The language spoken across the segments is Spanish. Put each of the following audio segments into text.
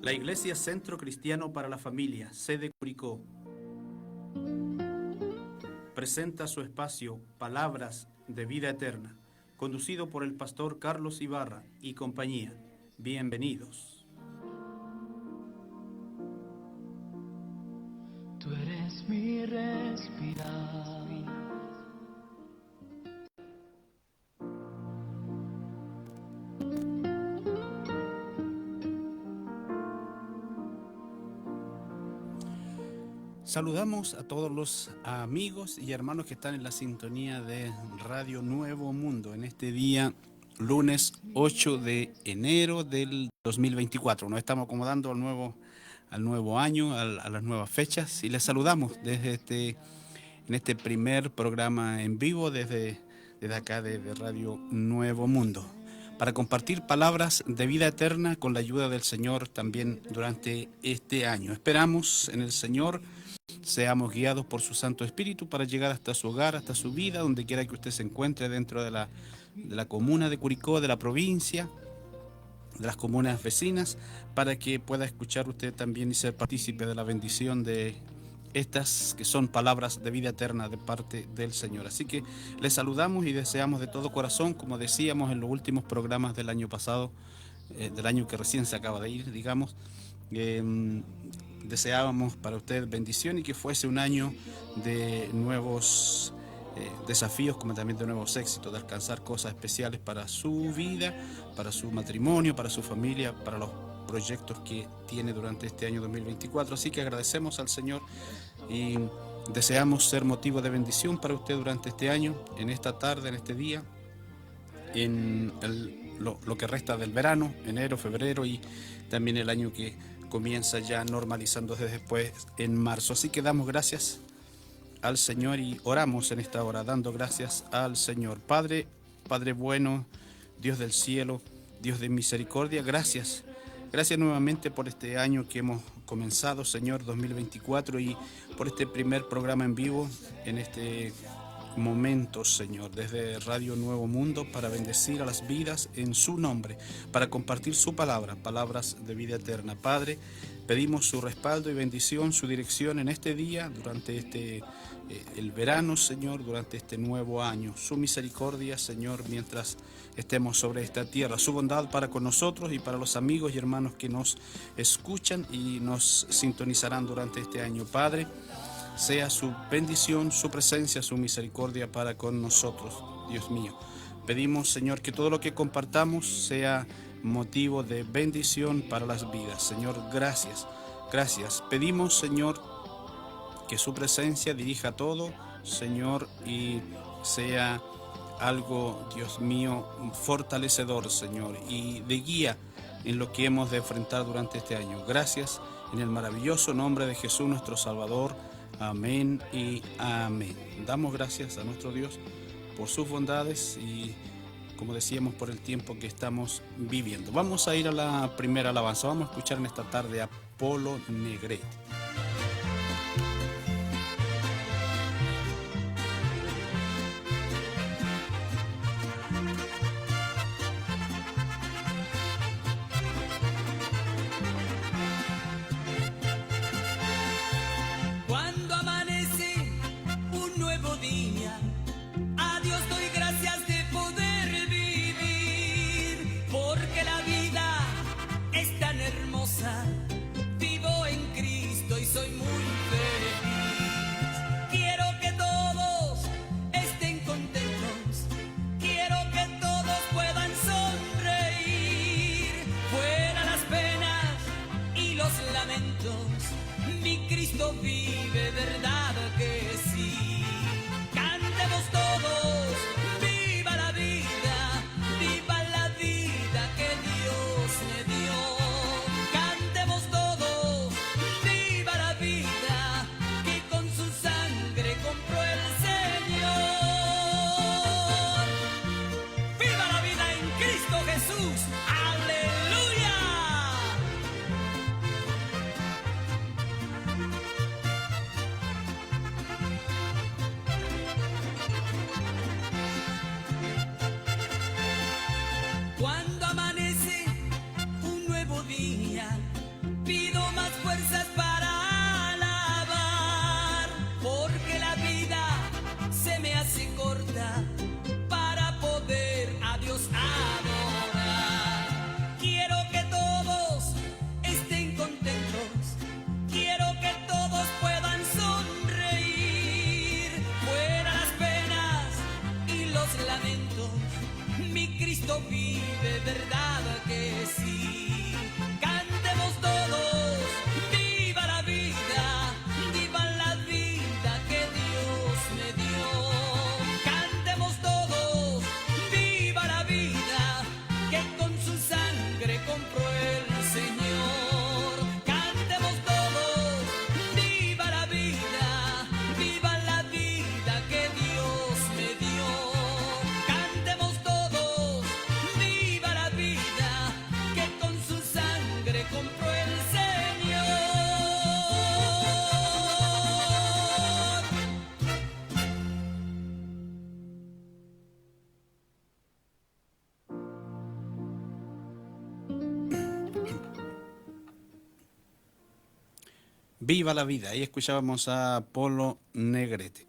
La Iglesia Centro Cristiano para la Familia, sede Curicó, presenta su espacio Palabras de Vida Eterna, conducido por el pastor Carlos Ibarra y compañía. Bienvenidos. Tú eres mi respirar. Saludamos a todos los amigos y hermanos que están en la sintonía de Radio Nuevo Mundo en este día, lunes 8 de enero del 2024. Nos estamos acomodando al nuevo año, a las nuevas fechas, y les saludamos en este primer programa en vivo desde acá de Radio Nuevo Mundo, para compartir palabras de vida eterna con la ayuda del Señor también durante este año. Esperamos en el Señor seamos guiados por su Santo Espíritu para llegar hasta su hogar, hasta su vida, donde quiera que usted se encuentre dentro de la comuna de Curicó, de la provincia, de las comunas vecinas, para que pueda escuchar usted también y ser partícipe de la bendición de estas que son palabras de vida eterna de parte del Señor. Así que les saludamos y deseamos de todo corazón, como decíamos en los últimos programas del año pasado, del año que recién se acaba de ir, digamos, deseábamos para usted bendición y que fuese un año de nuevos desafíos, como también de nuevos éxitos, de alcanzar cosas especiales para su vida, para su matrimonio, para su familia, para los proyectos que tiene durante este año 2024. Así que agradecemos al Señor y deseamos ser motivo de bendición para usted durante este año, en esta tarde, en este día, en lo que resta del verano, enero, febrero, y también el año que comienza ya normalizando desde después en marzo. Así que damos gracias al Señor y oramos en esta hora, dando gracias al Señor. Padre bueno, Dios del cielo, Dios de misericordia, gracias nuevamente por este año que hemos comenzado, Señor, 2024, y por este primer programa en vivo en este momento, Señor, desde Radio Nuevo Mundo, para bendecir a las vidas en su nombre, para compartir su palabra, palabras de vida eterna. Padre, pedimos su respaldo y bendición, su dirección en este día, durante el verano, Señor, durante este nuevo año, su misericordia, Señor, mientras estemos sobre esta tierra, su bondad para con nosotros y para los amigos y hermanos que nos escuchan y nos sintonizarán durante este año. Padre, sea su bendición, su presencia, su misericordia para con nosotros, Dios mío. Pedimos, Señor, que todo lo que compartamos sea motivo de bendición para las vidas. Señor, gracias. Pedimos, Señor, que su presencia dirija todo, Señor, y sea algo, Dios mío, fortalecedor, Señor, y de guía en lo que hemos de enfrentar durante este año. Gracias, en el maravilloso nombre de Jesús, nuestro Salvador. Amén y amén. Damos gracias a nuestro Dios por sus bondades y, como decíamos, por el tiempo que estamos viviendo. Vamos a ir a la primera alabanza. Vamos a escuchar en esta tarde a Polo Negrete. Vivo en Cristo y soy muy feliz. Quiero que todos estén contentos. Quiero que todos puedan sonreír. Fuera las penas y los lamentos. Mi Cristo vive, verdad que sí. Cantemos todos. Viva la vida. Viva la vida que Dios me dio. lamentos, mi Cristo vive, verdad que sí. Cantemos todos, viva la vida que Dios me dio. Cantemos todos, viva la vida que con su sangre compró el Señor. Cantemos todos, viva la vida que Dios me dio. Cantemos todos, viva la vida que con su sangre compró el Señor. Viva la vida. Ahí escuchábamos a Polo Negrete.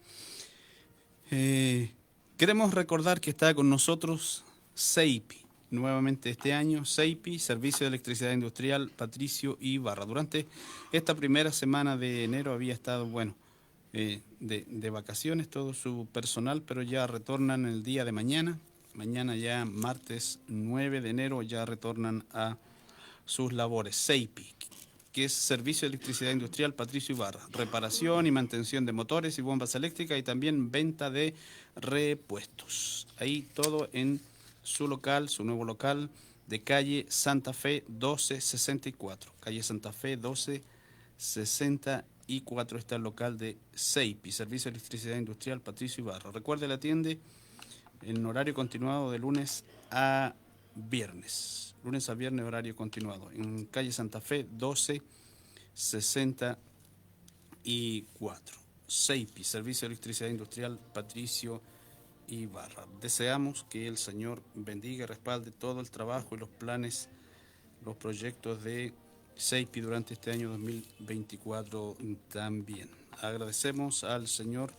Queremos recordar que está con nosotros CEIPI. Nuevamente este año, CEIPI, Servicio de Electricidad Industrial, Patricio Ibarra. Durante esta primera semana de enero había estado, de vacaciones todo su personal, pero ya retornan el día de mañana. Mañana ya, martes 9 de enero, ya retornan a sus labores. CEIPI, que es Servicio de Electricidad Industrial Patricio Ibarra, reparación y mantención de motores y bombas eléctricas y también venta de repuestos. Ahí todo en su local, su nuevo local de calle Santa Fe 1264. Calle Santa Fe 1264 está el local de CEIPI, Servicio de Electricidad Industrial Patricio Ibarra. Recuerde, la atiende en horario continuado de lunes a viernes. Lunes a viernes, horario continuado. En calle Santa Fe, 1264. CEIPI, Servicio de Electricidad Industrial Patricio Ibarra. Deseamos que el Señor bendiga y respalde todo el trabajo y los planes, los proyectos de CEIPI durante este año 2024 también. Agradecemos al Señor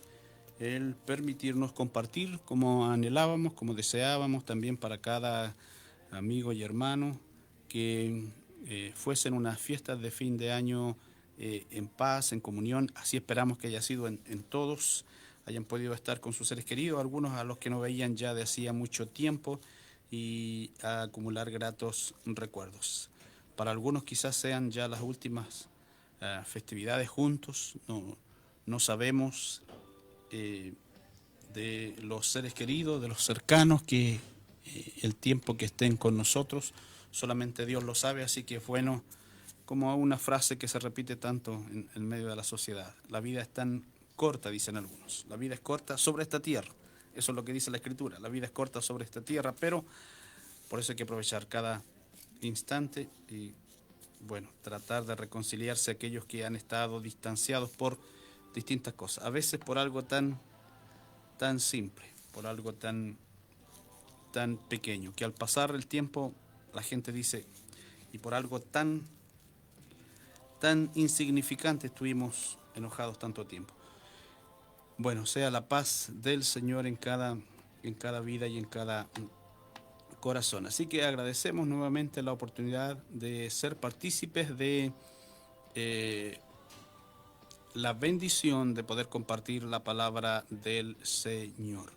el permitirnos compartir como anhelábamos, como deseábamos, también para cada amigo y hermano, que fuesen unas fiestas de fin de año en paz, en comunión. Así esperamos que haya sido en todos, hayan podido estar con sus seres queridos, algunos a los que no veían ya de hacía mucho tiempo, y a acumular gratos recuerdos. Para algunos quizás sean ya las últimas festividades juntos, no sabemos de los seres queridos, de los cercanos, que el tiempo que estén con nosotros, solamente Dios lo sabe. Así que es bueno, como una frase que se repite tanto en medio de la sociedad: la vida es tan corta, dicen algunos, la vida es corta sobre esta tierra. Eso es lo que dice la Escritura, la vida es corta sobre esta tierra, pero por eso hay que aprovechar cada instante y, tratar de reconciliarse a aquellos que han estado distanciados por distintas cosas, a veces por algo tan simple, por algo tan pequeño, que al pasar el tiempo la gente dice, y por algo tan insignificante estuvimos enojados tanto tiempo. Sea la paz del Señor en cada vida y en cada corazón. Así que agradecemos nuevamente la oportunidad de ser partícipes de la bendición de poder compartir la palabra del Señor.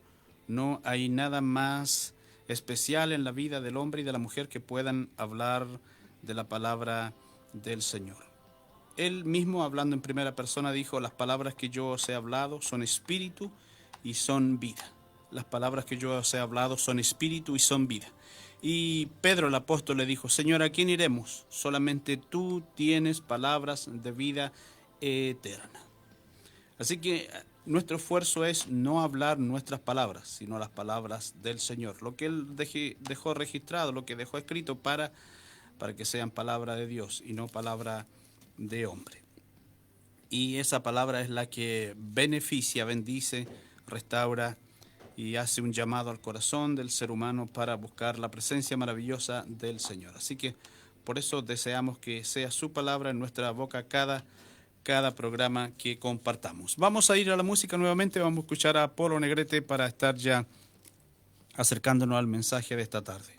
No hay nada más especial en la vida del hombre y de la mujer que puedan hablar de la palabra del Señor. Él mismo, hablando en primera persona, dijo: las palabras que yo os he hablado son espíritu y son vida. Las palabras que yo os he hablado son espíritu y son vida. Y Pedro el apóstol le dijo: Señor, ¿a quién iremos? Solamente tú tienes palabras de vida eterna. Así que nuestro esfuerzo es no hablar nuestras palabras, sino las palabras del Señor. Lo que Él dejó registrado, lo que dejó escrito para que sean palabra de Dios y no palabra de hombre. Y esa palabra es la que beneficia, bendice, restaura y hace un llamado al corazón del ser humano para buscar la presencia maravillosa del Señor. Así que por eso deseamos que sea su palabra en nuestra boca cada programa que compartamos. Vamos a ir a la música nuevamente, vamos a escuchar a Polo Negrete para estar ya acercándonos al mensaje de esta tarde.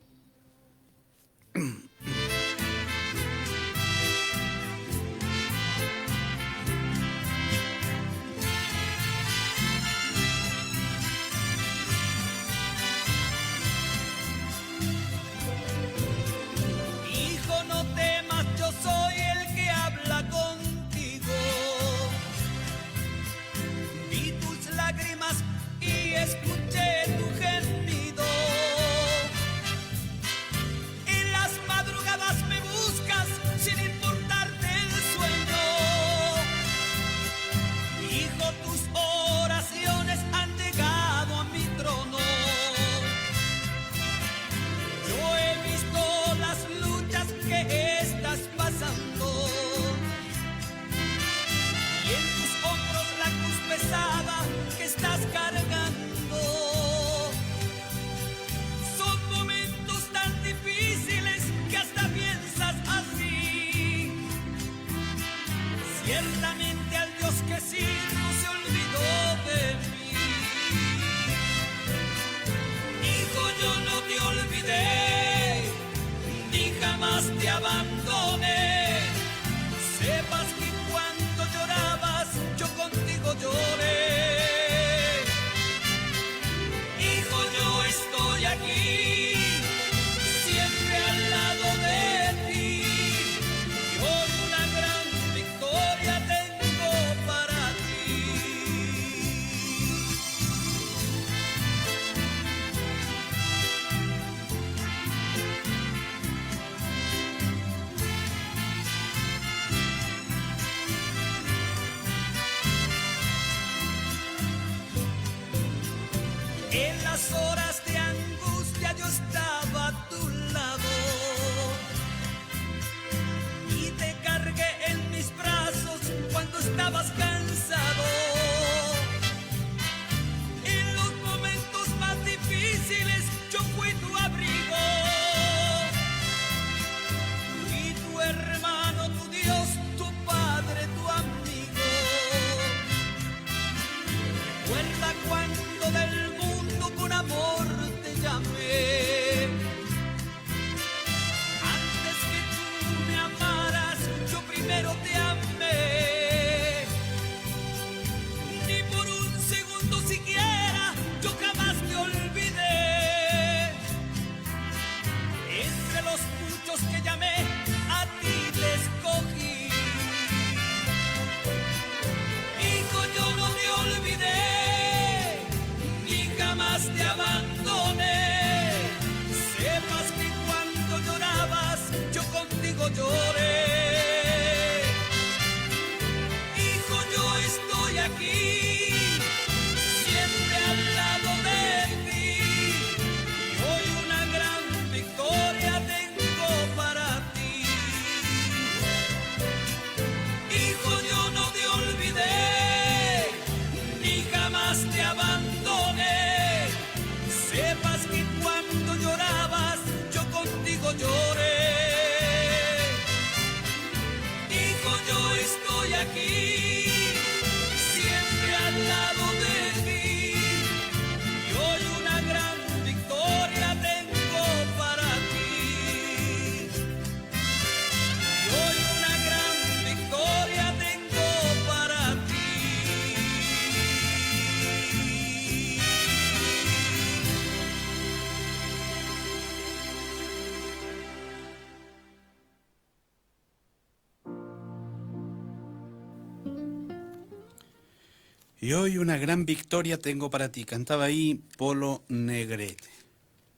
Y hoy una gran victoria tengo para ti. Cantaba ahí Polo Negrete.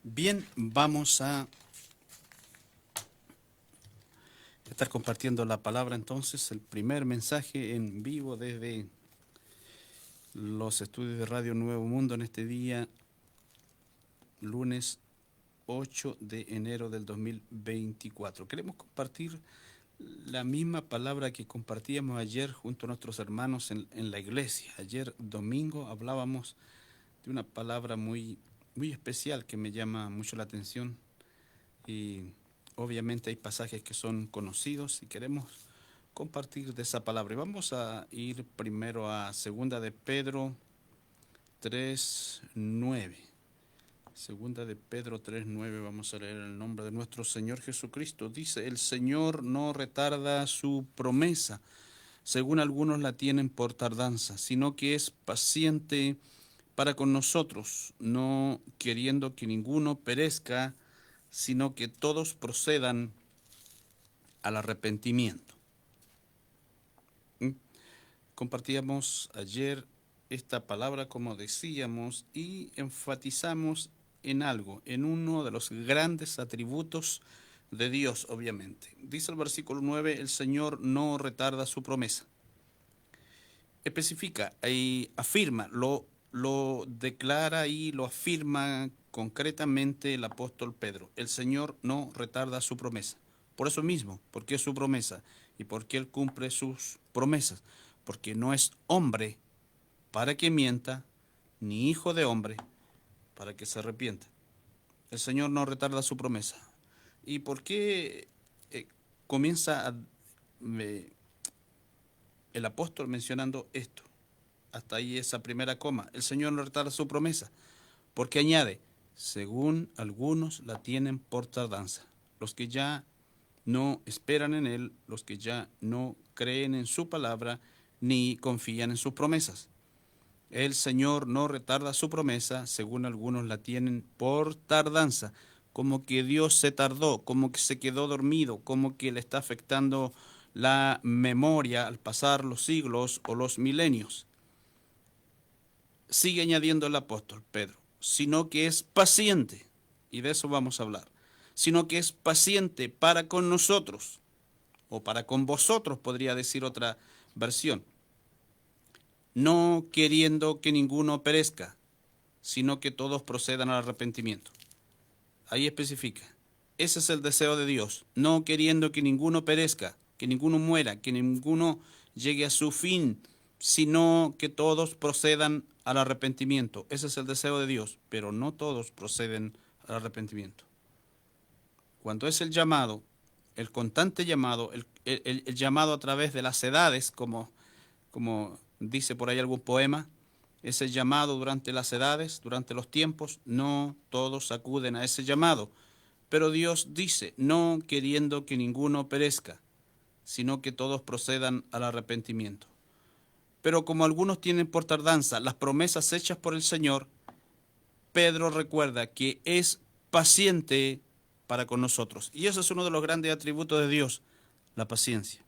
Bien, vamos a estar compartiendo la palabra entonces, el primer mensaje en vivo desde los estudios de Radio Nuevo Mundo en este día, lunes 8 de enero del 2024. Queremos compartir la misma palabra que compartíamos ayer junto a nuestros hermanos en la iglesia. Ayer domingo hablábamos de una palabra muy especial que me llama mucho la atención, y obviamente hay pasajes que son conocidos y queremos compartir de esa palabra. Y vamos a ir primero a Segunda de Pedro 3:9. Segunda de Pedro 3:9, vamos a leer en el nombre de nuestro Señor Jesucristo. Dice: el Señor no retarda su promesa, según algunos la tienen por tardanza, sino que es paciente para con nosotros, no queriendo que ninguno perezca, sino que todos procedan al arrepentimiento. Compartíamos ayer esta palabra, como decíamos, y enfatizamos en algo, en uno de los grandes atributos de Dios, obviamente. Dice el versículo 9, el Señor no retarda su promesa. Especifica y afirma, lo declara y lo afirma concretamente el apóstol Pedro. El Señor no retarda su promesa. Por eso mismo, porque es su promesa y porque Él cumple sus promesas. Porque no es hombre para que mienta, ni hijo de hombre para que se arrepienta. El Señor no retarda su promesa. ¿Y por qué comienza el apóstol mencionando esto? Hasta ahí esa primera coma. El Señor no retarda su promesa. Porque añade, según algunos la tienen por tardanza. Los que ya no esperan en Él, los que ya no creen en su palabra, ni confían en sus promesas. El Señor no retarda su promesa, según algunos la tienen por tardanza, como que Dios se tardó, como que se quedó dormido, como que le está afectando la memoria al pasar los siglos o los milenios. Sigue añadiendo el apóstol Pedro, sino que es paciente, y de eso vamos a hablar, sino que es paciente para con nosotros, o para con vosotros, podría decir otra versión, no queriendo que ninguno perezca, sino que todos procedan al arrepentimiento. Ahí especifica, ese es el deseo de Dios, no queriendo que ninguno perezca, que ninguno muera, que ninguno llegue a su fin, sino que todos procedan al arrepentimiento. Ese es el deseo de Dios, pero no todos proceden al arrepentimiento. Cuando es el llamado, el constante llamado, el llamado a través de las edades, como dice por ahí algún poema, ese llamado durante las edades, durante los tiempos, no todos acuden a ese llamado. Pero Dios dice, no queriendo que ninguno perezca, sino que todos procedan al arrepentimiento. Pero como algunos tienen por tardanza las promesas hechas por el Señor, Pedro recuerda que es paciente para con nosotros. Y eso es uno de los grandes atributos de Dios, la paciencia.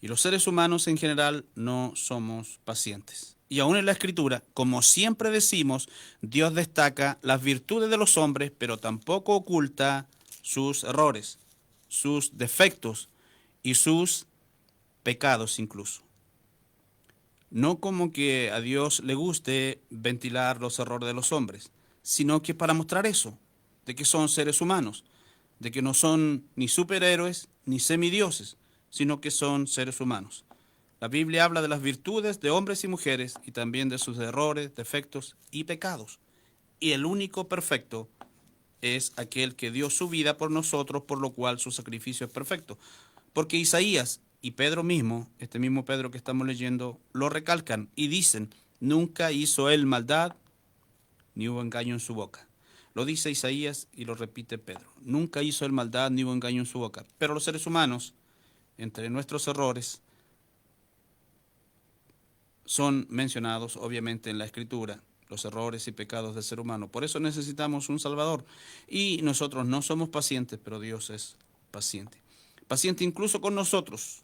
Y los seres humanos en general no somos pacientes. Y aún en la Escritura, como siempre decimos, Dios destaca las virtudes de los hombres, pero tampoco oculta sus errores, sus defectos y sus pecados incluso. No como que a Dios le guste ventilar los errores de los hombres, sino que para mostrar eso, de que son seres humanos, de que no son ni superhéroes ni semidioses, sino que son seres humanos. La Biblia habla de las virtudes de hombres y mujeres y también de sus errores, defectos y pecados. Y el único perfecto es aquel que dio su vida por nosotros, por lo cual su sacrificio es perfecto. Porque Isaías y Pedro mismo, este mismo Pedro que estamos leyendo, lo recalcan y dicen, nunca hizo él maldad, ni hubo engaño en su boca. Lo dice Isaías y lo repite Pedro. Nunca hizo él maldad, ni hubo engaño en su boca. Pero los seres humanos, entre nuestros errores, son mencionados obviamente en la Escritura, los errores y pecados del ser humano. Por eso necesitamos un Salvador. Y nosotros no somos pacientes, pero Dios es paciente. Paciente incluso con nosotros.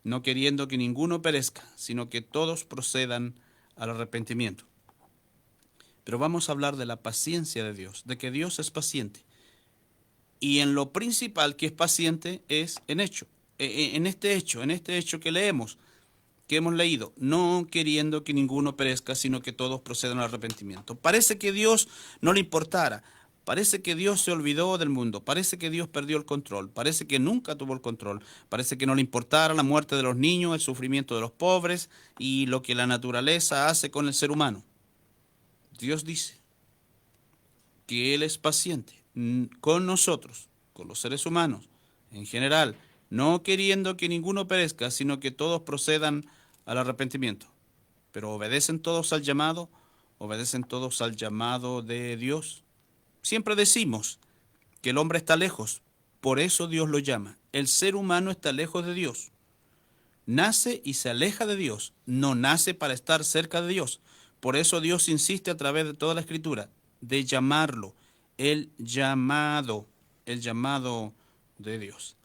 no queriendo que ninguno perezca, sino que todos procedan al arrepentimiento. Pero vamos a hablar de la paciencia de Dios, de que Dios es paciente. Y en lo principal que es paciente es en este hecho que leemos, que hemos leído, no queriendo que ninguno perezca, sino que todos procedan al arrepentimiento. Parece que Dios no le importara, parece que Dios se olvidó del mundo, parece que Dios perdió el control, parece que nunca tuvo el control, parece que no le importara la muerte de los niños, el sufrimiento de los pobres y lo que la naturaleza hace con el ser humano. Dios dice que Él es paciente con nosotros, con los seres humanos en general, no queriendo que ninguno perezca, sino que todos procedan al arrepentimiento. Pero obedecen todos al llamado de Dios. Siempre decimos que el hombre está lejos, por eso Dios lo llama. El ser humano está lejos de Dios. Nace y se aleja de Dios, no nace para estar cerca de Dios. Por eso Dios insiste a través de toda la Escritura de llamarlo, el llamado de Dios.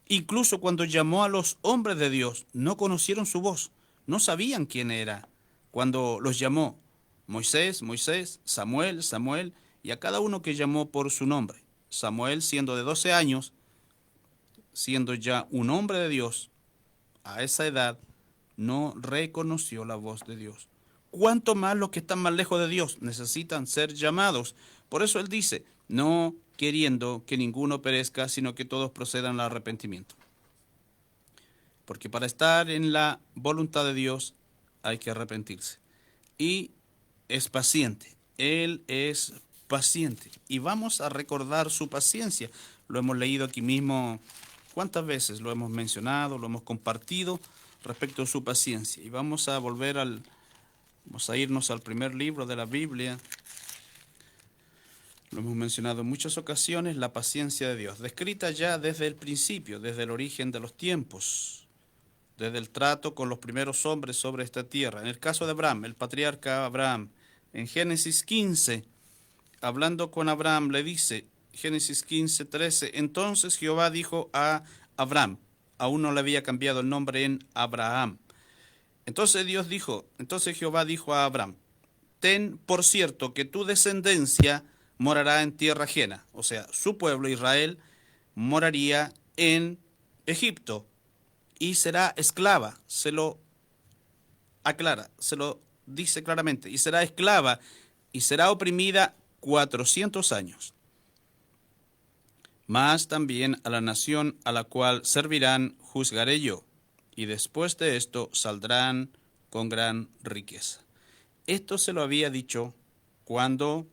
Incluso cuando llamó a los hombres de Dios, no conocieron su voz, no sabían quién era. Cuando los llamó Moisés, Moisés, Samuel, Samuel, y a cada uno que llamó por su nombre. Samuel, siendo de 12 años, siendo ya un hombre de Dios, a esa edad no reconoció la voz de Dios. ¿Cuánto más los que están más lejos de Dios necesitan ser llamados? Por eso Él dice, no queriendo que ninguno perezca, sino que todos procedan al arrepentimiento. Porque para estar en la voluntad de Dios hay que arrepentirse. Y es paciente. Él es paciente. Y vamos a recordar su paciencia. Lo hemos leído aquí mismo. ¿Cuántas veces lo hemos mencionado, lo hemos compartido respecto a su paciencia? Y vamos a irnos al primer libro de la Biblia. Lo hemos mencionado en muchas ocasiones, la paciencia de Dios, descrita ya desde el principio, desde el origen de los tiempos, desde el trato con los primeros hombres sobre esta tierra. En el caso de Abraham, el patriarca Abraham, en Génesis 15, hablando con Abraham, le dice, Génesis 15, 13, entonces Jehová dijo a Abraham, aún no le había cambiado el nombre en Abraham. Entonces Jehová dijo a Abraham, ten por cierto que tu descendencia morará en tierra ajena, o sea, su pueblo Israel moraría en Egipto y será esclava, se lo aclara, se lo dice claramente, y será esclava y será oprimida 400 años. Mas también a la nación a la cual servirán juzgaré yo, y después de esto saldrán con gran riqueza. Esto se lo había dicho cuando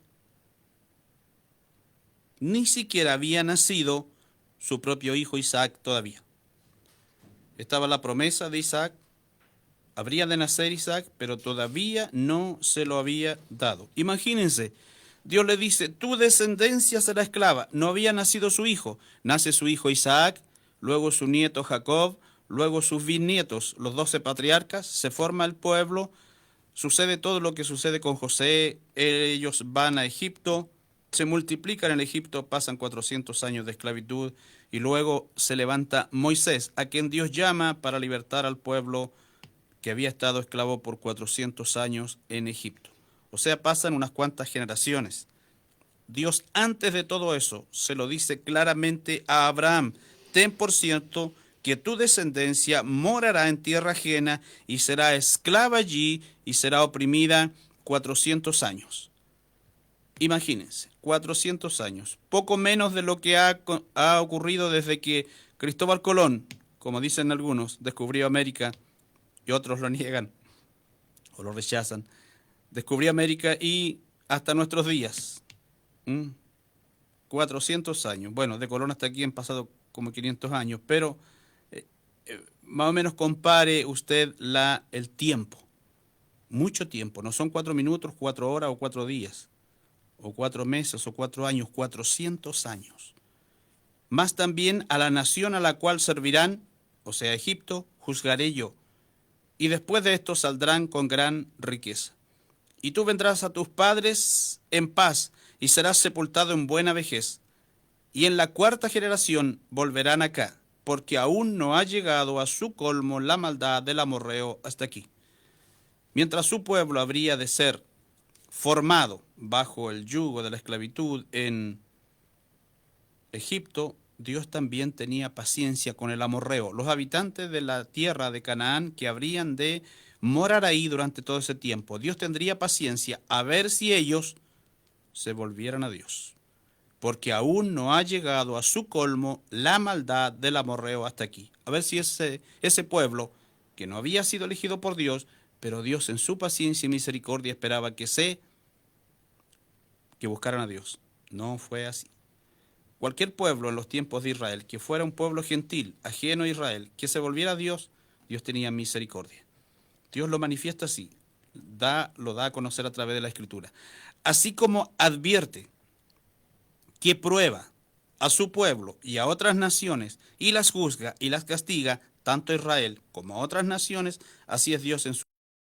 ni siquiera había nacido su propio hijo Isaac todavía. Estaba la promesa de Isaac, habría de nacer Isaac, pero todavía no se lo había dado. Imagínense, Dios le dice, tu descendencia será esclava. No había nacido su hijo. Nace su hijo Isaac, luego su nieto Jacob, luego sus bisnietos, los 12 patriarcas, se forma el pueblo, sucede todo lo que sucede con José, ellos van a Egipto, se multiplican en Egipto, pasan 400 años de esclavitud y luego se levanta Moisés, a quien Dios llama para libertar al pueblo que había estado esclavo por 400 años en Egipto. O sea, pasan unas cuantas generaciones. Dios antes de todo eso se lo dice claramente a Abraham, ten por cierto que tu descendencia morará en tierra ajena y será esclava allí y será oprimida 400 años. Imagínense, 400 años, poco menos de lo que ha ocurrido desde que Cristóbal Colón, como dicen algunos, descubrió América, y otros lo niegan o lo rechazan. Descubrió América y hasta nuestros días, 400 años. Bueno, de Colón hasta aquí han pasado como 500 años, pero más o menos compare usted el tiempo, mucho tiempo, no son 4 minutos, 4 horas o 4 días. O 4 meses, o 4 años, 400 años. Más también a la nación a la cual servirán, o sea, Egipto, juzgaré yo. Y después de esto saldrán con gran riqueza. Y tú vendrás a tus padres en paz, y serás sepultado en buena vejez. Y en la 4ª generación volverán acá, porque aún no ha llegado a su colmo la maldad del amorreo hasta aquí. Mientras su pueblo habría de ser formado bajo el yugo de la esclavitud en Egipto, Dios también tenía paciencia con el amorreo, los habitantes de la tierra de Canaán que habrían de morar ahí durante todo ese tiempo. Dios tendría paciencia a ver si ellos se volvieran a Dios, porque aún no ha llegado a su colmo la maldad del amorreo hasta aquí. A ver si ese pueblo, que no había sido elegido por Dios, pero Dios en su paciencia y misericordia esperaba que buscaran a Dios. No fue así. Cualquier pueblo en los tiempos de Israel que fuera un pueblo gentil, ajeno a Israel, que se volviera a Dios, Dios tenía misericordia. Dios lo manifiesta así, lo da a conocer a través de la Escritura. Así como advierte que prueba a su pueblo y a otras naciones y las juzga y las castiga, tanto a Israel como a otras naciones, así es Dios en su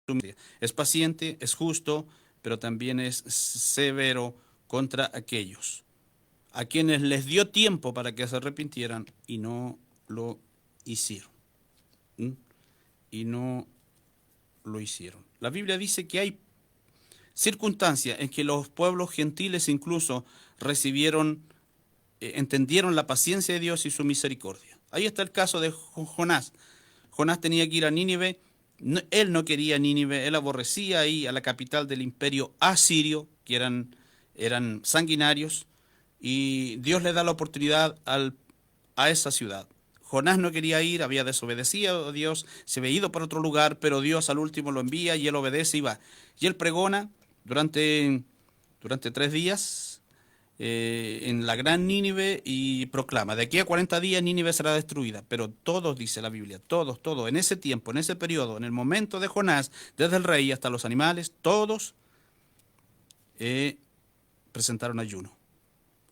misericordia. Es paciente, es justo, pero también es severo contra aquellos a quienes les dio tiempo para que se arrepintieran y no lo hicieron. Y no lo hicieron. La Biblia dice que hay circunstancias en que los pueblos gentiles incluso entendieron la paciencia de Dios y su misericordia. Ahí está el caso de Jonás. Jonás tenía que ir a Nínive. Él no quería Nínive, él aborrecía ahí a la capital del imperio asirio, que eran sanguinarios, y Dios le da la oportunidad a esa ciudad. Jonás no quería ir, había desobedecido a Dios, se había ido para otro lugar, pero Dios al último lo envía y él obedece y va. Y él pregona durante 3 días en la gran Nínive y proclama: de aquí a 40 días Nínive será destruida. Pero todos, dice la Biblia, todos, en ese tiempo, en ese periodo, en el momento de Jonás, desde el rey hasta los animales, todos presentaron ayuno.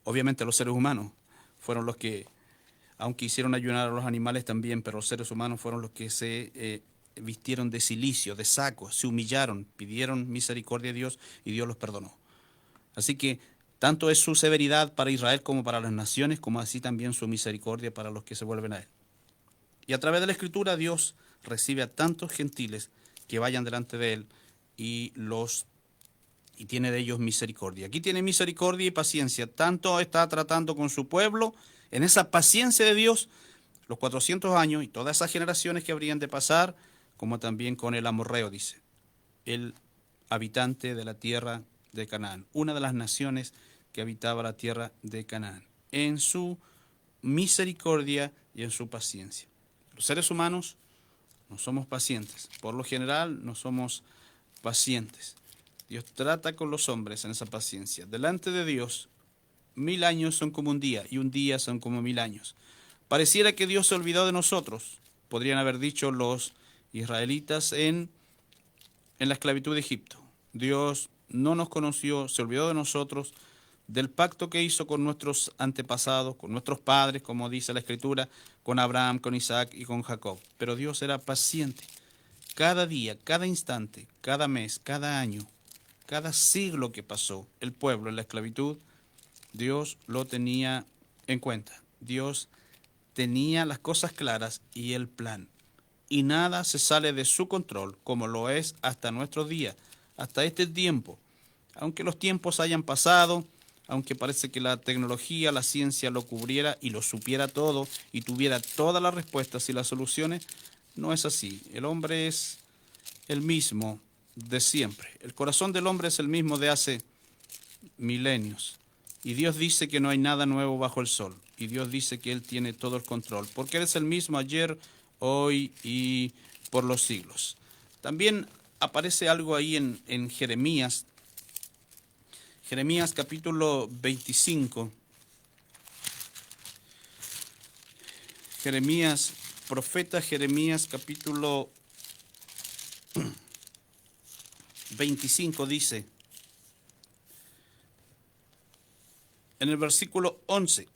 Obviamente los seres humanos fueron los que, aunque hicieron ayunar a los animales también, pero los seres humanos fueron los que se vistieron de cilicio, de saco, se humillaron, pidieron misericordia a Dios y Dios los perdonó. Así que tanto es su severidad para Israel como para las naciones, como así también su misericordia para los que se vuelven a Él. Y a través de la Escritura Dios recibe a tantos gentiles que vayan delante de Él y tiene de ellos misericordia. Aquí tiene misericordia y paciencia. Tanto está tratando con su pueblo en esa paciencia de Dios, los 400 años y todas esas generaciones que habrían de pasar, como también con el amorreo, dice, el habitante de la tierra de Canaán, una de las naciones que habitaba la tierra de Canaán, en su misericordia y en su paciencia. Los seres humanos no somos pacientes, por lo general no somos pacientes. Dios trata con los hombres en esa paciencia. Delante de Dios, 1000 años son como un día y un día son como 1000 años. Pareciera que Dios se olvidó de nosotros, podrían haber dicho los israelitas en la esclavitud de Egipto. Dios no nos conoció, se olvidó de nosotros, del pacto que hizo con nuestros antepasados, con nuestros padres, como dice la Escritura, con Abraham, con Isaac y con Jacob. Pero Dios era paciente. Cada día, cada instante, cada mes, cada año, cada siglo que pasó el pueblo en la esclavitud, Dios lo tenía en cuenta. Dios tenía las cosas claras y el plan. Y nada se sale de su control, como lo es hasta nuestros días, hasta este tiempo. Aunque los tiempos hayan pasado, aunque parece que la tecnología, la ciencia lo cubriera y lo supiera todo y tuviera todas las respuestas y las soluciones, no es así. El hombre es el mismo de siempre. El corazón del hombre es el mismo de hace milenios. Y Dios dice que no hay nada nuevo bajo el sol. Y Dios dice que Él tiene todo el control, porque Él es el mismo ayer, hoy y por los siglos. También aparece algo ahí en Jeremías. Jeremías capítulo 25. Profeta Jeremías capítulo 25 dice, en el versículo 11,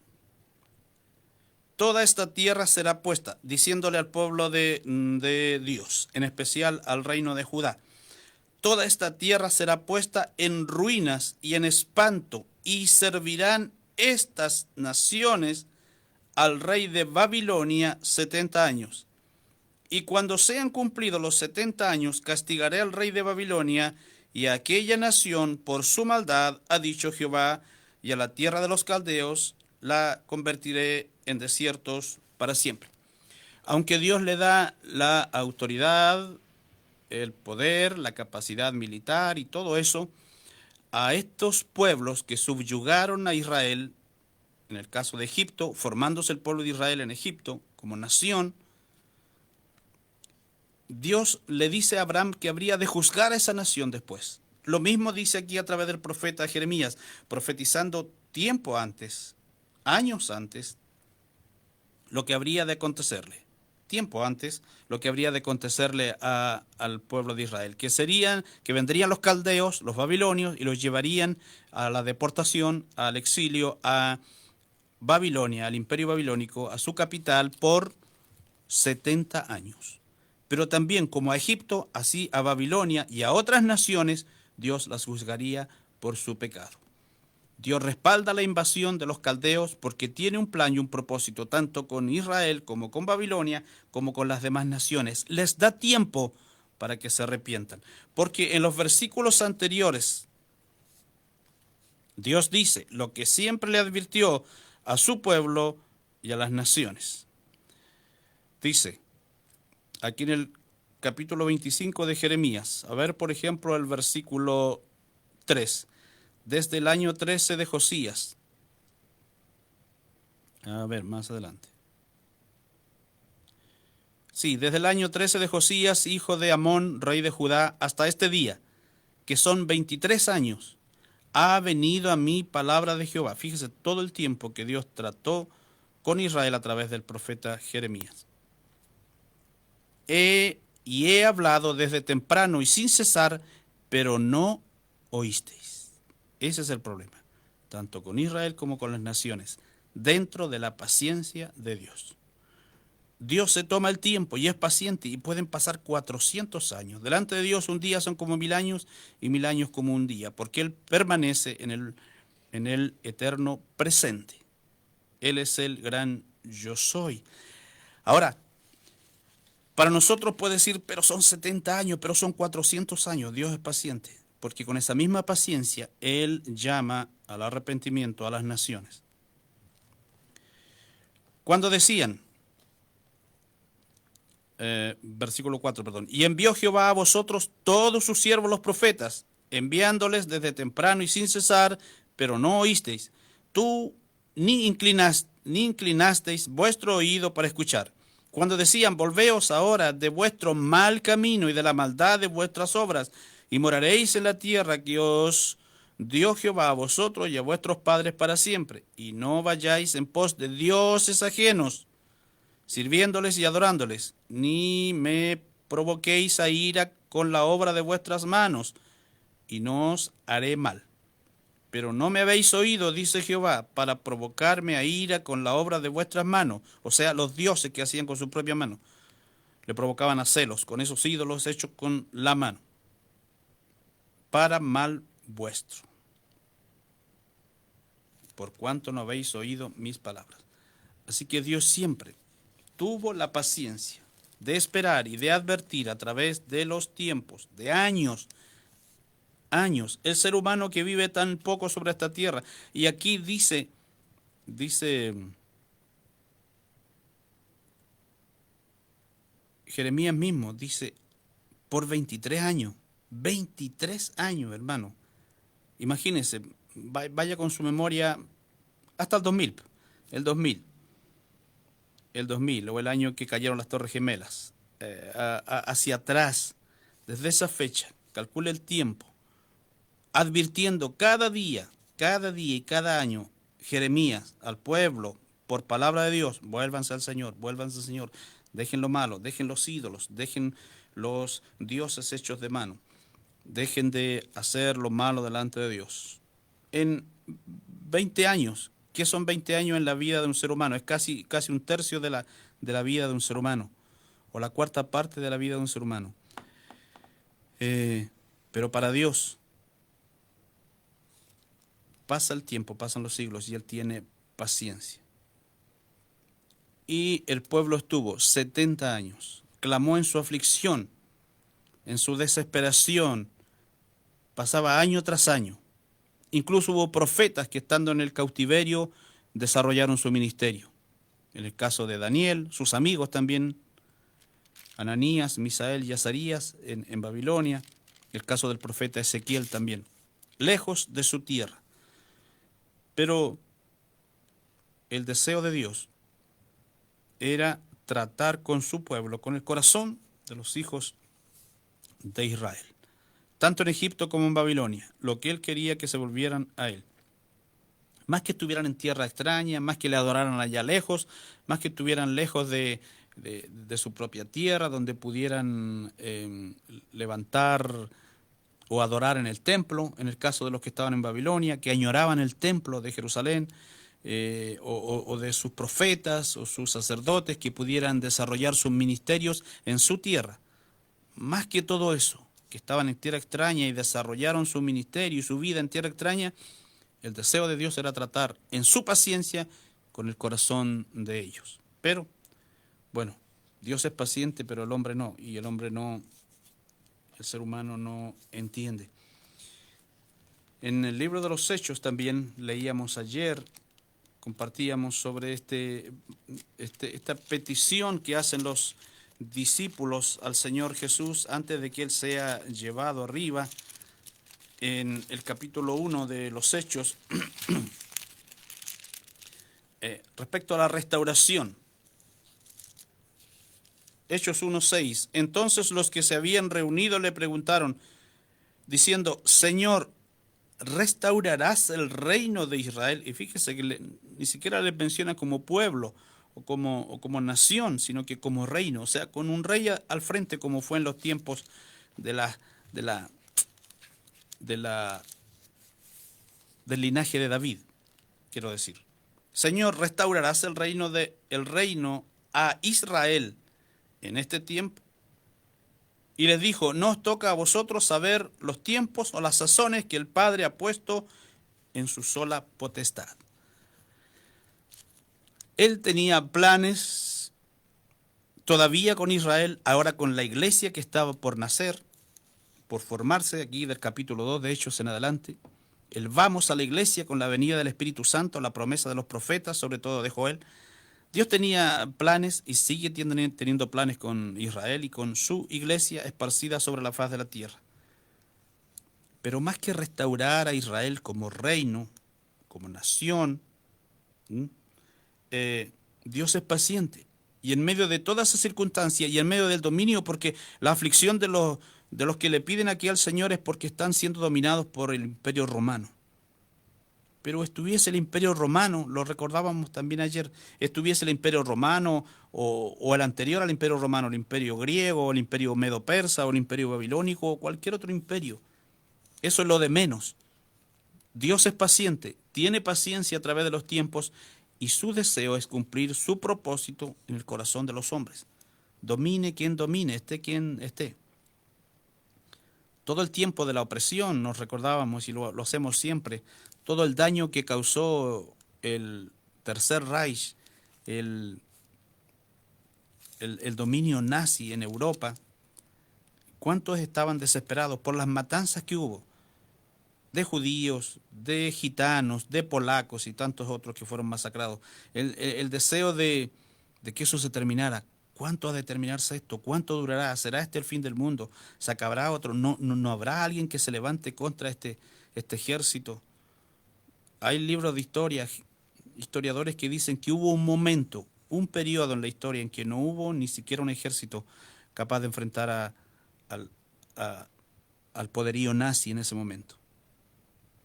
toda esta tierra será puesta, diciéndole al pueblo de Dios, en especial al reino de Judá, toda esta tierra será puesta en ruinas y en espanto, y servirán estas naciones al rey de Babilonia 70 años. Y cuando sean cumplidos los 70 años, castigaré al rey de Babilonia y a aquella nación por su maldad, ha dicho Jehová, y a la tierra de los caldeos la convertiré en desiertos para siempre. Aunque Dios le da la autoridad, el poder, la capacidad militar y todo eso a estos pueblos que subyugaron a Israel, en el caso de Egipto, formándose el pueblo de Israel en Egipto como nación, Dios le dice a Abraham que habría de juzgar a esa nación después. Lo mismo dice aquí a través del profeta Jeremías, profetizando tiempo antes, años antes, lo que habría de acontecerle. Tiempo antes, lo que habría de acontecerle al pueblo de Israel, que vendrían los caldeos, los babilonios, y los llevarían a la deportación, al exilio, a Babilonia, al imperio babilónico, a su capital, por 70 años. Pero también, como a Egipto, así a Babilonia y a otras naciones, Dios las juzgaría por su pecado. Dios respalda la invasión de los caldeos porque tiene un plan y un propósito tanto con Israel como con Babilonia como con las demás naciones. Les da tiempo para que se arrepientan. Porque en los versículos anteriores, Dios dice lo que siempre le advirtió a su pueblo y a las naciones. Dice, aquí en el capítulo 25 de Jeremías, a ver por ejemplo el versículo 3, desde el año 13 de Josías. A ver, más adelante. Sí, desde el año 13 de Josías, hijo de Amón, rey de Judá, hasta este día, que son 23 años, ha venido a mí palabra de Jehová. Fíjese todo el tiempo que Dios trató con Israel a través del profeta Jeremías. He hablado desde temprano y sin cesar, pero no oísteis. Ese es el problema, tanto con Israel como con las naciones, dentro de la paciencia de Dios. Dios se toma el tiempo y es paciente y pueden pasar 400 años. Delante de Dios un día son como 1000 años y 1000 años como un día, porque Él permanece en el eterno presente. Él es el gran yo soy. Ahora, para nosotros puede decir, pero son 70 años, pero son 400 años. Dios es paciente, porque con esa misma paciencia Él llama al arrepentimiento a las naciones. Cuando decían, versículo 4, perdón, y envió Jehová a vosotros todos sus siervos los profetas, enviándoles desde temprano y sin cesar, pero no oísteis. Tú ni inclinasteis vuestro oído para escuchar. Cuando decían, volveos ahora de vuestro mal camino y de la maldad de vuestras obras, y moraréis en la tierra que os dio Jehová a vosotros y a vuestros padres para siempre, y no vayáis en pos de dioses ajenos, sirviéndoles y adorándoles, ni me provoquéis a ira con la obra de vuestras manos, y no os haré mal. Pero no me habéis oído, dice Jehová, para provocarme a ira con la obra de vuestras manos. O sea, los dioses que hacían con su propia mano. Le provocaban a celos con esos ídolos hechos con la mano. Para mal vuestro. Por cuanto no habéis oído mis palabras. Así que Dios siempre tuvo la paciencia de esperar y de advertir a través de los tiempos, de años, el ser humano que vive tan poco sobre esta tierra. Y aquí dice Jeremías mismo, dice, por 23 años, 23 años, hermano. Imagínense, vaya con su memoria hasta el 2000, o el año que cayeron las Torres Gemelas, hacia atrás, desde esa fecha, calcule el tiempo, advirtiendo cada día y cada año, Jeremías al pueblo, por palabra de Dios, vuélvanse al Señor, dejen lo malo, dejen los ídolos, dejen los dioses hechos de mano, dejen de hacer lo malo delante de Dios. En 20 años, ¿qué son 20 años en la vida de un ser humano? Es casi un tercio de la vida de un ser humano, o la cuarta parte de la vida de un ser humano. Pero para Dios, pasa el tiempo, pasan los siglos y Él tiene paciencia. y el pueblo estuvo 70 años. Clamó en su aflicción, en su desesperación, pasaba año tras año. Incluso hubo profetas que estando en el cautiverio desarrollaron su ministerio. En el caso de Daniel, sus amigos también, Ananías, Misael y Azarías en Babilonia. El caso del profeta Ezequiel también, lejos de su tierra. Pero el deseo de Dios era tratar con su pueblo, con el corazón de los hijos de Israel, tanto en Egipto como en Babilonia, lo que él quería que se volvieran a él. Más que estuvieran en tierra extraña, más que le adoraran allá lejos, más que estuvieran lejos de su propia tierra, donde pudieran levantar o adorar en el templo, en el caso de los que estaban en Babilonia, que añoraban el templo de Jerusalén, o de sus profetas o sus sacerdotes que pudieran desarrollar sus ministerios en su tierra. Más que todo eso, que estaban en tierra extraña y desarrollaron su ministerio y su vida en tierra extraña, el deseo de Dios era tratar en su paciencia con el corazón de ellos. Pero, bueno, Dios es paciente, pero el hombre no, y el hombre no, el ser humano no entiende. En el libro de los Hechos también leíamos ayer, compartíamos sobre esta petición que hacen los discípulos al Señor Jesús antes de que Él sea llevado arriba. En el capítulo 1 de los Hechos, respecto a la restauración. Hechos 1:6. Entonces los que se habían reunido le preguntaron, diciendo, Señor, ¿restaurarás el reino de Israel? Y fíjese que ni siquiera le menciona como pueblo o como nación, sino que como reino, o sea, con un rey al frente, como fue en los tiempos del linaje de David, quiero decir. Señor, ¿restaurarás el reino a Israel en este tiempo? Y les dijo, no os toca a vosotros saber los tiempos o las sazones que el Padre ha puesto en su sola potestad. Él tenía planes todavía con Israel, ahora con la iglesia que estaba por nacer, por formarse, aquí del capítulo 2 de Hechos en adelante. El vamos a la iglesia con la venida del Espíritu Santo, la promesa de los profetas, sobre todo de Joel. Dios tenía planes y sigue teniendo planes con Israel y con su iglesia esparcida sobre la faz de la tierra. Pero más que restaurar a Israel como reino, como nación, Dios es paciente. Y en medio de toda esa circunstancia y en medio del dominio, porque la aflicción de los que le piden aquí al Señor es porque están siendo dominados por el imperio romano. Pero estuviese el imperio romano, lo recordábamos también ayer, estuviese el imperio romano o el anterior al imperio romano, el imperio griego, o el imperio medo-persa, o el imperio babilónico, o cualquier otro imperio. Eso es lo de menos. Dios es paciente, tiene paciencia a través de los tiempos y su deseo es cumplir su propósito en el corazón de los hombres. Domine quien domine, esté quien esté. Todo el tiempo de la opresión, nos recordábamos y lo hacemos siempre, todo el daño que causó el Tercer Reich, el dominio nazi en Europa, cuántos estaban desesperados por las matanzas que hubo de judíos, de gitanos, de polacos y tantos otros que fueron masacrados. El deseo de que eso se terminara. ¿Cuánto ha de terminarse esto? ¿Cuánto durará? ¿Será este el fin del mundo? ¿Se acabará otro? ¿No habrá alguien que se levante contra este ejército? Hay libros de historia, historiadores que dicen que hubo un momento, un periodo en la historia en que no hubo ni siquiera un ejército capaz de enfrentar al poderío nazi en ese momento.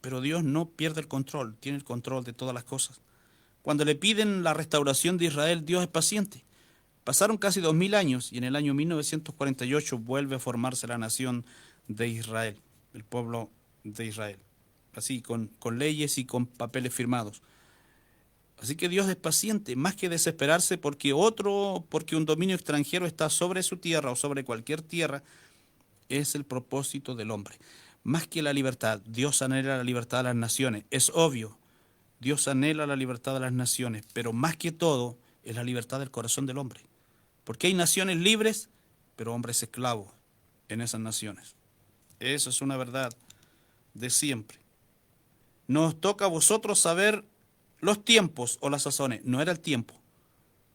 Pero Dios no pierde el control, tiene el control de todas las cosas. Cuando le piden la restauración de Israel, Dios es paciente. Pasaron casi 2000 años y en el año 1948 vuelve a formarse la nación de Israel, el pueblo de Israel, así con leyes y con papeles firmados. Así que Dios es paciente, más que desesperarse porque un dominio extranjero está sobre su tierra o sobre cualquier tierra, es el propósito del hombre. Más que la libertad, Dios anhela la libertad de las naciones, es obvio, Dios anhela la libertad de las naciones, pero más que todo, es la libertad del corazón del hombre. Porque hay naciones libres, pero hombres esclavos en esas naciones. Eso es una verdad de siempre. Nos toca a vosotros saber los tiempos o las sazones. No era el tiempo,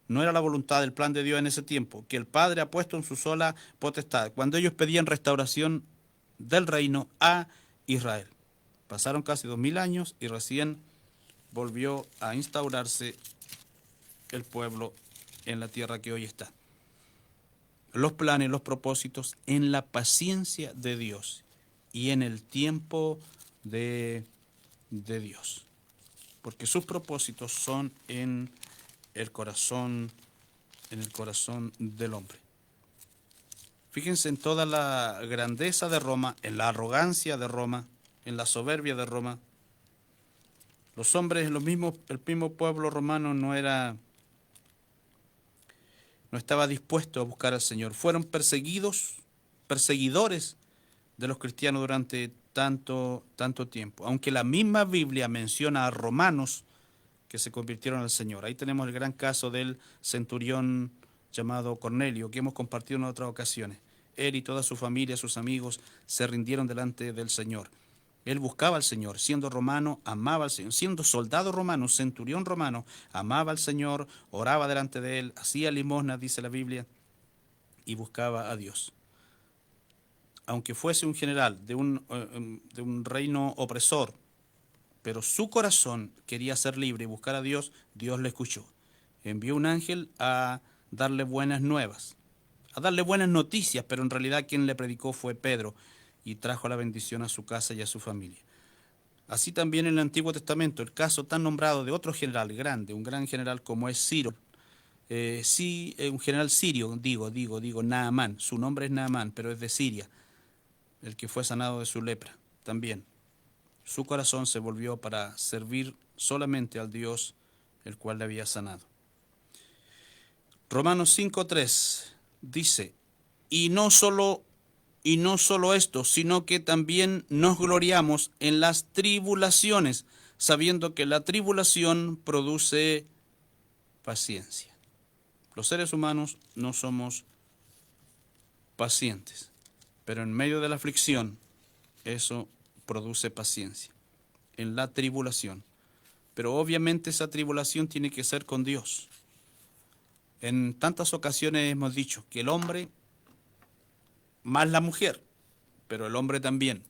no era la voluntad, el plan de Dios en ese tiempo, que el Padre ha puesto en su sola potestad, cuando ellos pedían restauración del reino a Israel. Pasaron casi 2000 años y recién volvió a instaurarse el pueblo en la tierra que hoy está. Los planes, los propósitos en la paciencia de Dios y en el tiempo de Dios. Porque sus propósitos son en el corazón del hombre. Fíjense en toda la grandeza de Roma, en la arrogancia de Roma, en la soberbia de Roma. Los hombres, el mismo pueblo romano no estaba dispuesto a buscar al Señor. Fueron perseguidores de los cristianos durante tanto tiempo. Aunque la misma Biblia menciona a romanos que se convirtieron al Señor. Ahí tenemos el gran caso del centurión llamado Cornelio, que hemos compartido en otras ocasiones. Él y toda su familia, sus amigos, se rindieron delante del Señor. Él buscaba al Señor, siendo romano, amaba al Señor, siendo soldado romano, centurión romano, amaba al Señor, oraba delante de Él, hacía limosnas, dice la Biblia, y buscaba a Dios. Aunque fuese un general de un reino opresor, pero su corazón quería ser libre y buscar a Dios, Dios le escuchó. Envió un ángel a darle buenas nuevas, a darle buenas noticias, pero en realidad quien le predicó fue Pedro y trajo la bendición a su casa y a su familia. Así también en el Antiguo Testamento, el caso tan nombrado de otro general grande, un gran general como es Ciro, un general sirio, digo, Naamán, su nombre es Naamán, pero es de Siria, el que fue sanado de su lepra también. Su corazón se volvió para servir solamente al Dios el cual le había sanado. Romanos 5:3 dice, y no solo esto, sino que también nos gloriamos en las tribulaciones, sabiendo que la tribulación produce paciencia. Los seres humanos no somos pacientes, pero en medio de la aflicción, eso produce paciencia, en la tribulación. Pero obviamente esa tribulación tiene que ser con Dios. En tantas ocasiones hemos dicho que el hombre, más la mujer, pero el hombre también,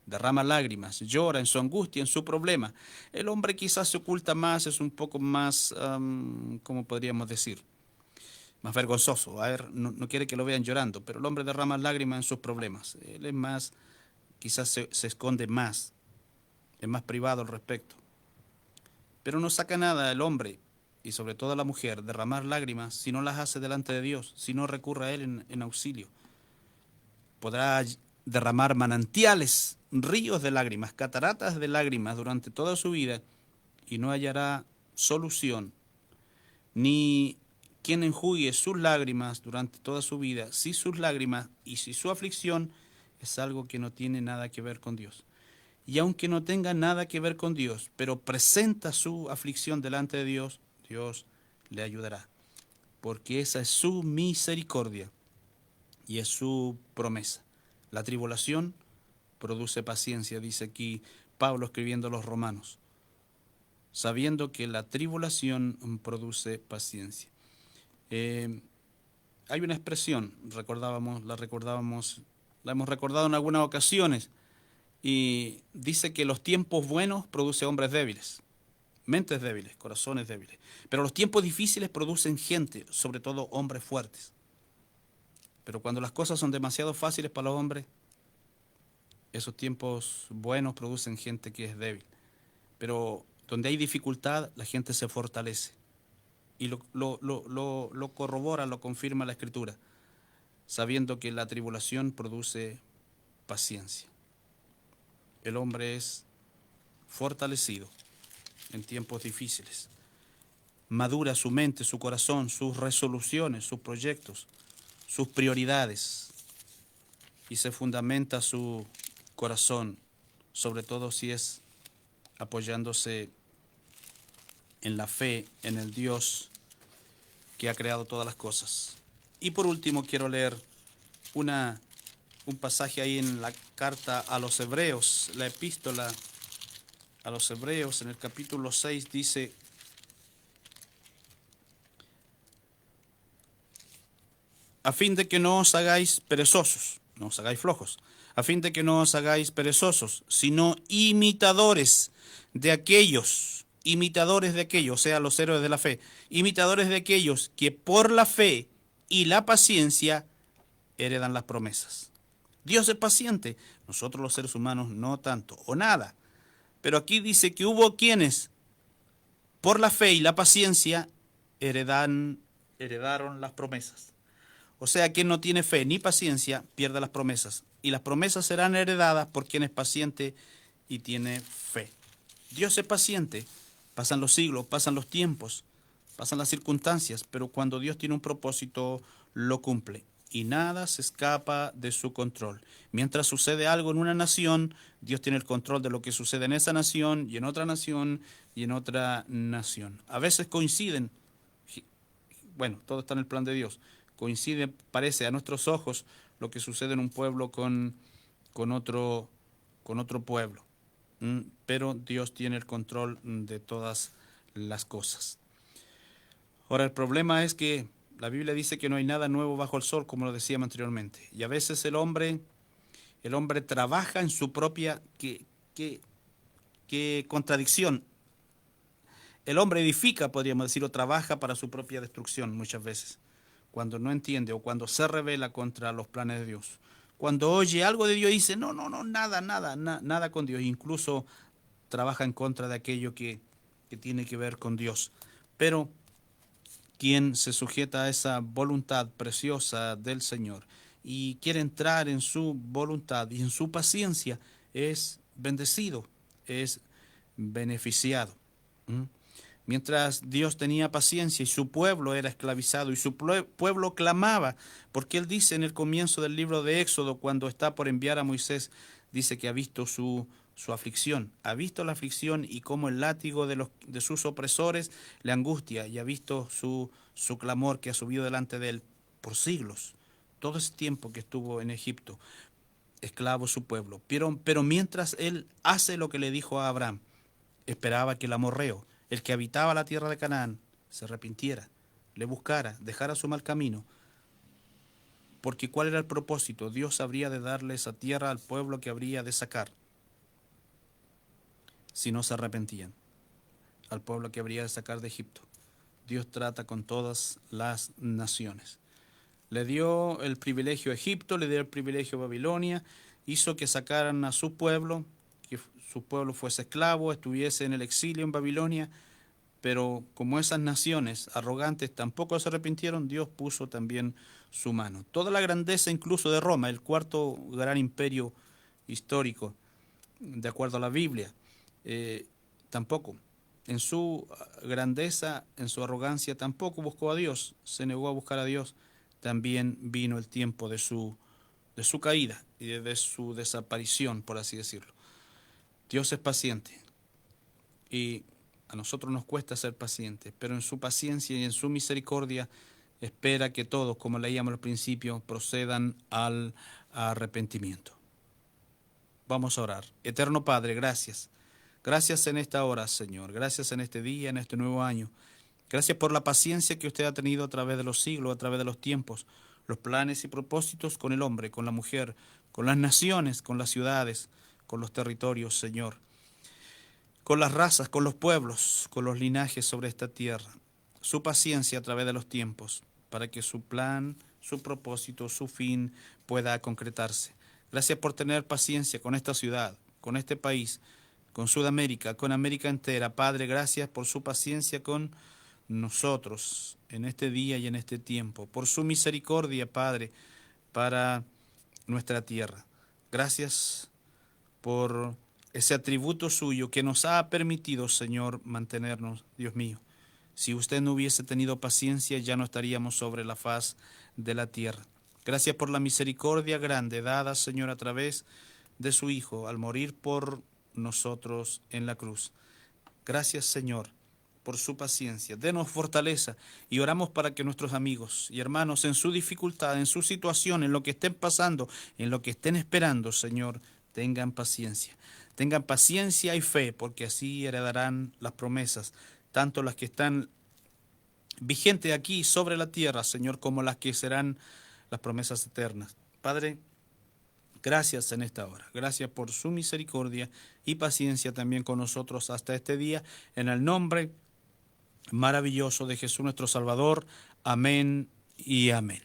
derrama lágrimas, llora en su angustia, en su problema. El hombre quizás se oculta más, es un poco más, ¿cómo podríamos decir? Más vergonzoso. A ver, no quiere que lo vean llorando, pero el hombre derrama lágrimas en sus problemas. Él es más, quizás se esconde más, es más privado al respecto. Pero no saca nada el hombre, y sobre todo la mujer, derramar lágrimas si no las hace delante de Dios, si no recurre a Él en auxilio. Podrá derramar manantiales, ríos de lágrimas, cataratas de lágrimas durante toda su vida y no hallará solución, ni quien enjugue sus lágrimas durante toda su vida, si sus lágrimas y si su aflicción es algo que no tiene nada que ver con Dios. Y aunque no tenga nada que ver con Dios, pero presenta su aflicción delante de Dios, Dios le ayudará, porque esa es su misericordia y es su promesa. La tribulación produce paciencia, dice aquí Pablo escribiendo a los romanos, sabiendo que la tribulación produce paciencia. Hay una expresión, la hemos recordado en algunas ocasiones, y dice que los tiempos buenos producen hombres débiles, mentes débiles, corazones débiles. Pero los tiempos difíciles producen gente, sobre todo hombres fuertes. Pero cuando las cosas son demasiado fáciles para los hombres, esos tiempos buenos producen gente que es débil. Pero donde hay dificultad, la gente se fortalece. Y lo corrobora, lo confirma la Escritura, sabiendo que la tribulación produce paciencia. El hombre es fortalecido en tiempos difíciles. Madura su mente, su corazón, sus resoluciones, sus proyectos, sus prioridades. Y se fundamenta su corazón, sobre todo si es apoyándose en la fe, en el Dios que ha creado todas las cosas. Y por último quiero leer un pasaje ahí en la carta a los Hebreos, la epístola a los Hebreos, en el capítulo 6 dice: a fin de que no os hagáis perezosos, no os hagáis flojos, a fin de que no os hagáis perezosos, sino imitadores de aquellos, o sea, los héroes de la fe, imitadores de aquellos que por la fe y la paciencia heredan las promesas. Dios es paciente, nosotros los seres humanos no tanto, o nada. Pero aquí dice que hubo quienes, por la fe y la paciencia, heredaron las promesas. O sea, quien no tiene fe ni paciencia, pierde las promesas. Y las promesas serán heredadas por quien es paciente y tiene fe. Dios es paciente. Pasan los siglos, pasan los tiempos, pasan las circunstancias, pero cuando Dios tiene un propósito, lo cumple. Y nada se escapa de su control. Mientras sucede algo en una nación, Dios tiene el control de lo que sucede en esa nación y en otra nación y en otra nación. A veces coinciden, bueno, todo está en el plan de Dios. Coincide, parece a nuestros ojos, lo que sucede en un pueblo con otro pueblo. Pero Dios tiene el control de todas las cosas. Ahora, el problema es que la Biblia dice que no hay nada nuevo bajo el sol, como lo decíamos anteriormente. Y a veces el hombre trabaja en su propia qué contradicción. El hombre edifica, podríamos decir, o trabaja para su propia destrucción muchas veces, cuando no entiende o cuando se rebela contra los planes de Dios. Cuando oye algo de Dios dice, no, nada con Dios. Incluso trabaja en contra de aquello que tiene que ver con Dios. Pero quien se sujeta a esa voluntad preciosa del Señor y quiere entrar en su voluntad y en su paciencia, es bendecido, es beneficiado. Mientras Dios tenía paciencia y su pueblo era esclavizado y su pueblo clamaba, porque Él dice en el comienzo del libro de Éxodo, cuando está por enviar a Moisés, dice que ha visto su aflicción, ha visto la aflicción y cómo el látigo de sus opresores le angustia, y ha visto su clamor que ha subido delante de Él por siglos, todo ese tiempo que estuvo en Egipto, esclavo su pueblo. Pero mientras Él hace lo que le dijo a Abraham, esperaba que el amorreo, el que habitaba la tierra de Canaán, se arrepintiera, le buscara, dejara su mal camino. Porque ¿cuál era el propósito? Dios habría de darle esa tierra al pueblo que habría de sacar, si no se arrepentían, al pueblo que habría de sacar de Egipto. Dios trata con todas las naciones. Le dio el privilegio a Egipto, le dio el privilegio a Babilonia, hizo que sacaran a su pueblo, que su pueblo fuese esclavo, estuviese en el exilio en Babilonia, pero como esas naciones arrogantes tampoco se arrepintieron, Dios puso también su mano. Toda la grandeza incluso de Roma, el cuarto gran imperio histórico, de acuerdo a la Biblia, tampoco, en su grandeza, en su arrogancia, tampoco buscó a Dios, se negó a buscar a Dios. También vino el tiempo de su caída y de su desaparición, por así decirlo. Dios es paciente y a nosotros nos cuesta ser pacientes, pero en su paciencia y en su misericordia espera que todos, como leíamos al principio, procedan al arrepentimiento. Vamos a orar. Eterno Padre, gracias. Gracias en esta hora, Señor. Gracias en este día, en este nuevo año. Gracias por la paciencia que usted ha tenido a través de los siglos, a través de los tiempos, los planes y propósitos con el hombre, con la mujer, con las naciones, con las ciudades, con los territorios, Señor, con las razas, con los pueblos, con los linajes sobre esta tierra. Su paciencia a través de los tiempos, para que su plan, su propósito, su fin pueda concretarse. Gracias por tener paciencia con esta ciudad, con este país, con Sudamérica, con América entera. Padre, gracias por su paciencia con nosotros en este día y en este tiempo, por su misericordia, Padre, para nuestra tierra. Gracias por ese atributo suyo que nos ha permitido, Señor, mantenernos, Dios mío. Si usted no hubiese tenido paciencia, ya no estaríamos sobre la faz de la tierra. Gracias por la misericordia grande dada, Señor, a través de su Hijo, al morir por nosotros en la cruz. Gracias, Señor, por su paciencia. Denos fortaleza y oramos para que nuestros amigos y hermanos en su dificultad, en su situación, en lo que estén pasando, en lo que estén esperando, Señor, tengan paciencia. Tengan paciencia y fe, porque así heredarán las promesas, tanto las que están vigentes aquí sobre la tierra, Señor, como las que serán las promesas eternas. Padre, gracias en esta hora. Gracias por su misericordia y paciencia también con nosotros hasta este día. En el nombre maravilloso de Jesús nuestro Salvador. Amén y amén.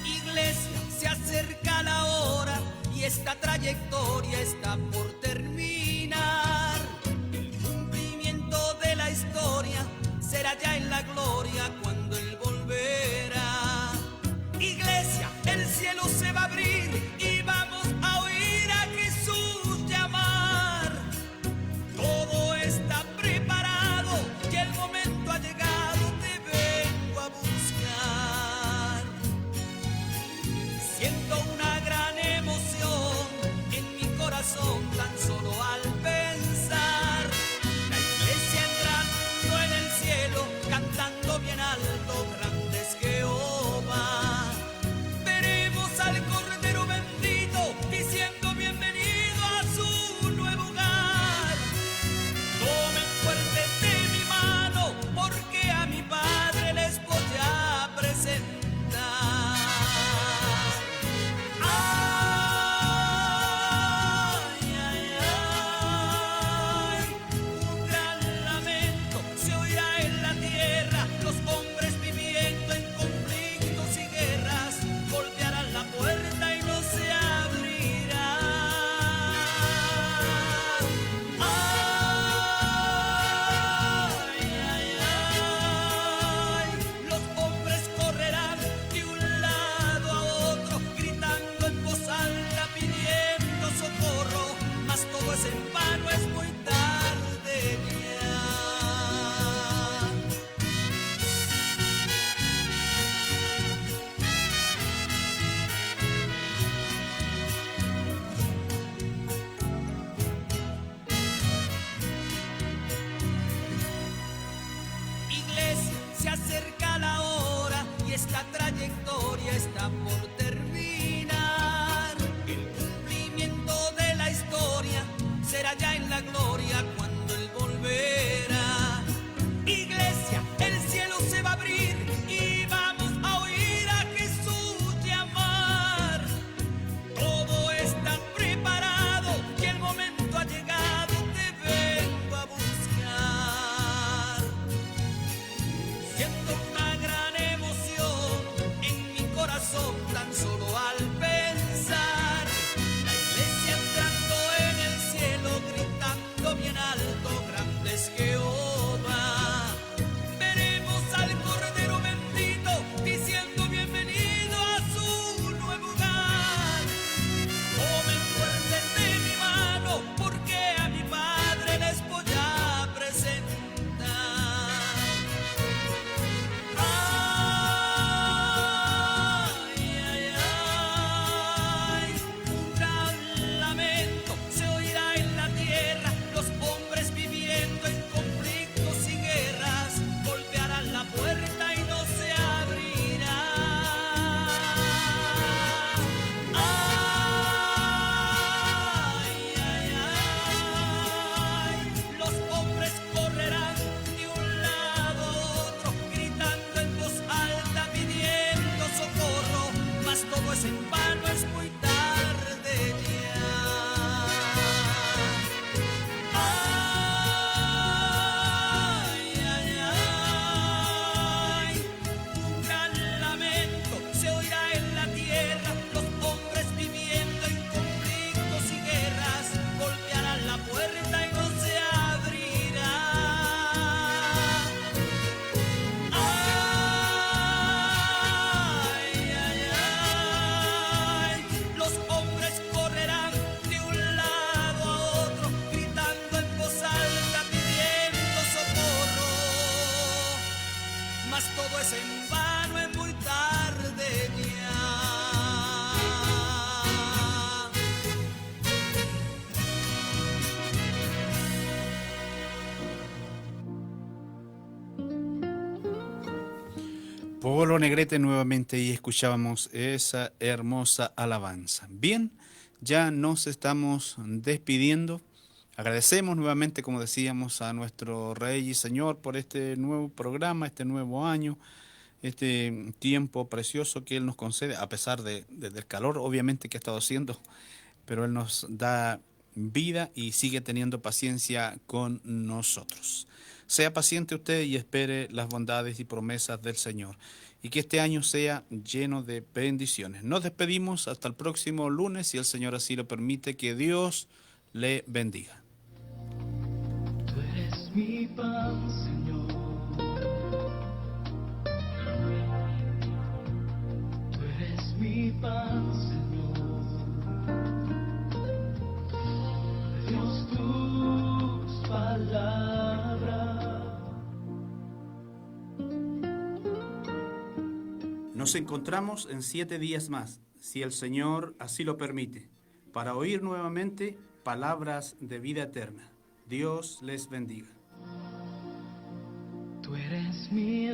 Iglesia, se acerca la hora y esta trayectoria está por terminar. El cumplimiento de la historia será ya en la gloria cuando Él volverá. Iglesia, el cielo se va a abrir y vamos a oír a Jesús llamar. Todo está preparado y el momento ha llegado, te vengo a buscar. Siento una gran emoción en mi corazón. Polo Negrete nuevamente y escuchábamos esa hermosa alabanza. Bien, ya nos estamos despidiendo. Agradecemos nuevamente, como decíamos, a nuestro Rey y Señor por este nuevo programa, este nuevo año, este tiempo precioso que Él nos concede, a pesar del calor, obviamente, que ha estado haciendo, pero Él nos da vida y sigue teniendo paciencia con nosotros. Sea paciente usted y espere las bondades y promesas del Señor. Y que este año sea lleno de bendiciones. Nos despedimos hasta el próximo lunes, si el Señor así lo permite. Que Dios le bendiga. Tú eres mi pan, Señor. Tú eres mi pan, Señor. Dios, tus palabras. Nos encontramos en 7 días más, si el Señor así lo permite, para oír nuevamente palabras de vida eterna. Dios les bendiga. Tú eres mi